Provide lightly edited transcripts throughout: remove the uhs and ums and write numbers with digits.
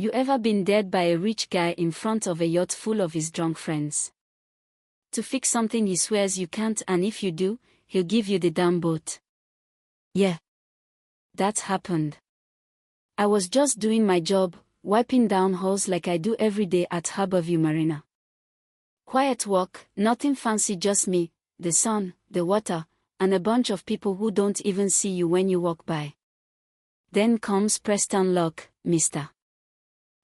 You ever been dared by a rich guy in front of a yacht full of his drunk friends? To fix something he swears you can't, and if you do, he'll give you the damn boat. Yeah. That happened. I was just doing my job, wiping down holes like I do every day at Harborview Marina. Quiet walk, nothing fancy, just me, the sun, the water, and a bunch of people who don't even see you when you walk by. Then comes Preston Locke, Mr.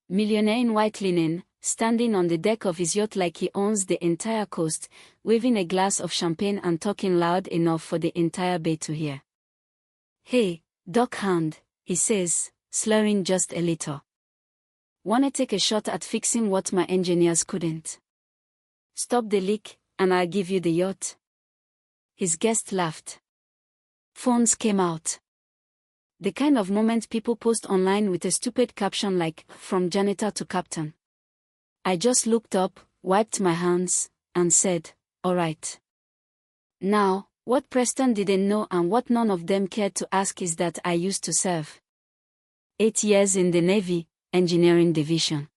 Millionaire in white linen, standing on the deck of his yacht like he owns the entire coast, waving a glass of champagne and talking loud enough for the entire bay to hear. "Hey, dockhand," he says, slurring just a little. "Wanna take a shot at fixing what my engineers couldn't? Stop the leak, and I'll give you the yacht." His guest laughed. Phones came out. The kind of moment people post online with a stupid caption like, "From janitor to captain." I just looked up, wiped my hands, and said, "Alright." Now, what Preston didn't know and what none of them cared to ask is that I used to serve 8 years in the Navy, Engineering Division.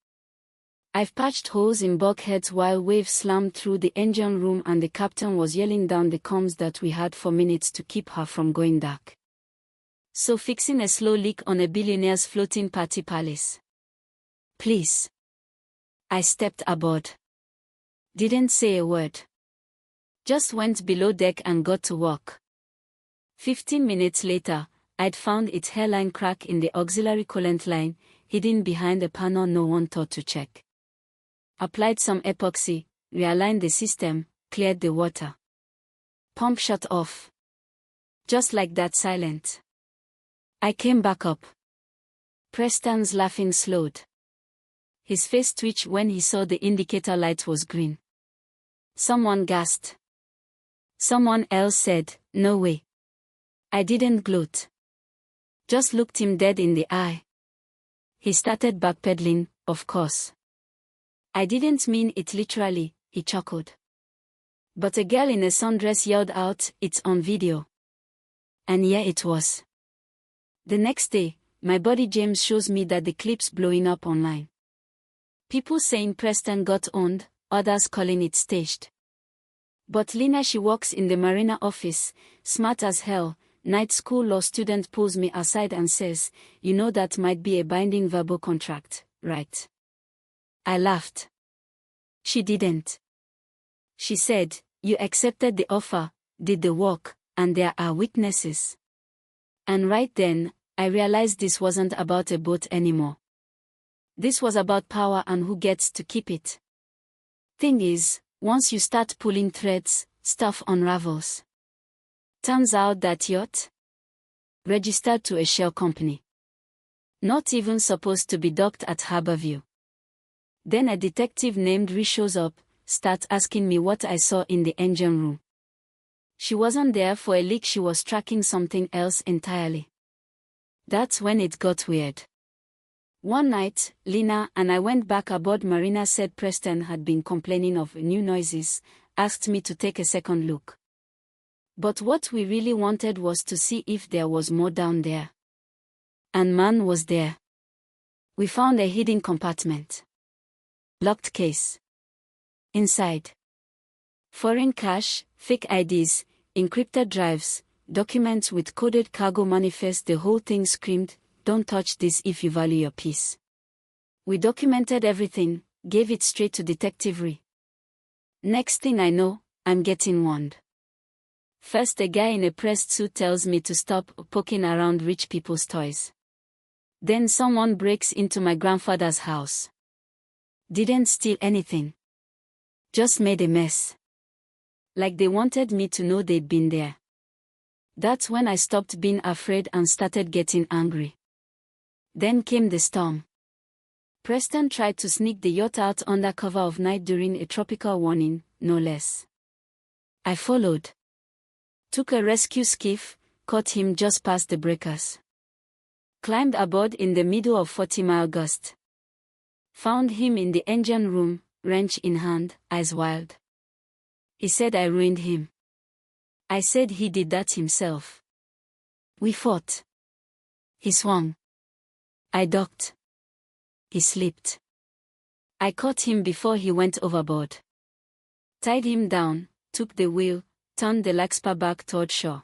I've patched holes in bulkheads while waves slammed through the engine room and the captain was yelling down the comms that we had for minutes to keep her from going dark. So fixing a slow leak on a billionaire's floating party palace. Please. I stepped aboard. Didn't say a word. Just went below deck and got to work. 15 minutes later, I'd found its hairline crack in the auxiliary coolant line, hidden behind a panel no one thought to check. Applied some epoxy, realigned the system, cleared the water. Pump shut off. Just like that, silent. I came back up. Preston's laughing slowed. His face twitched when he saw the indicator light was green. Someone gasped. Someone else said, "No way." I didn't gloat. Just looked him dead in the eye. He started backpedaling, of course. "I didn't mean it literally," he chuckled. But a girl in a sundress yelled out, "It's on video." And yeah, it was. The next day, my buddy James shows me that the clip's blowing up online. People saying Preston got owned, others calling it staged. But Lina, she works in the Marina office, smart as hell, night school law student, pulls me aside and says, "You know that might be a binding verbal contract, right?" I laughed. She didn't. She said, "You accepted the offer, did the work, and there are witnesses." And right then, I realized this wasn't about a boat anymore. This was about power and who gets to keep it. Thing is, once you start pulling threads, stuff unravels. Turns out that yacht? Registered to a shell company. Not even supposed to be docked at Harborview. Then a detective named Ree shows up, starts asking me what I saw in the engine room. She wasn't there for a leak, she was tracking something else entirely. That's when it got weird. One night, Lina and I went back aboard. Marina said Preston had been complaining of new noises, asked me to take a second look. But what we really wanted was to see if there was more down there. And man, was there. We found a hidden compartment. Locked case. Inside. Foreign cash, fake IDs, encrypted drives, documents with coded cargo manifest. The whole thing screamed, "Don't touch this if you value your peace." We documented everything, gave it straight to Detective Ree. Next thing I know, I'm getting warned. First, a guy in a pressed suit tells me to stop poking around rich people's toys. Then someone breaks into my grandfather's house. Didn't steal anything. Just made a mess. Like they wanted me to know they'd been there. That's when I stopped being afraid and started getting angry. Then came the storm. Preston tried to sneak the yacht out under cover of night during a tropical warning, no less. I followed. Took a rescue skiff, caught him just past the breakers. Climbed aboard in the middle of 40-mile gust. Found him in the engine room, wrench in hand, eyes wild. He said I ruined him. I said he did that himself. We fought. He swung. I ducked. He slipped. I caught him before he went overboard. Tied him down, took the wheel, turned the Larkspur back toward shore.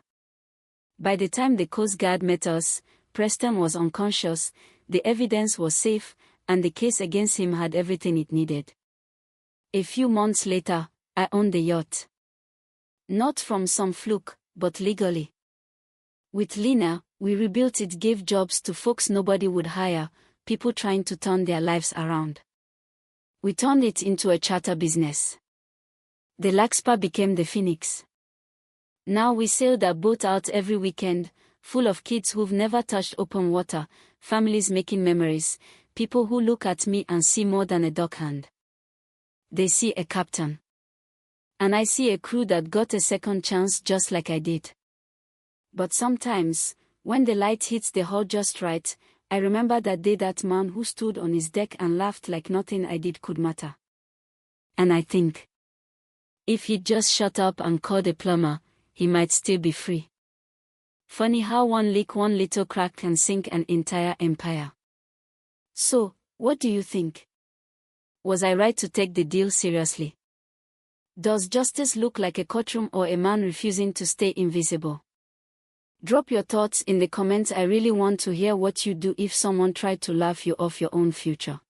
By the time the Coast Guard met us, Preston was unconscious, the evidence was safe, and the case against him had everything it needed. A few months later, I owned the yacht. Not from some fluke, but legally. With Lena, we rebuilt it, gave jobs to folks nobody would hire, people trying to turn their lives around. We turned it into a charter business. The Larkspur became the Phoenix. Now we sail that boat out every weekend, full of kids who've never touched open water, families making memories, people who look at me and see more than a dockhand. They see a captain. And I see a crew that got a second chance just like I did. But sometimes, when the light hits the hull just right, I remember that day, that man who stood on his deck and laughed like nothing I did could matter. And I think, if he'd just shut up and called a plumber, he might still be free. Funny how one leak, one little crack can sink an entire empire. So, what do you think? Was I right to take the deal seriously? Does justice look like a courtroom or a man refusing to stay invisible? Drop your thoughts in the comments. I really want to hear what you'd do if someone tried to laugh you off your own future.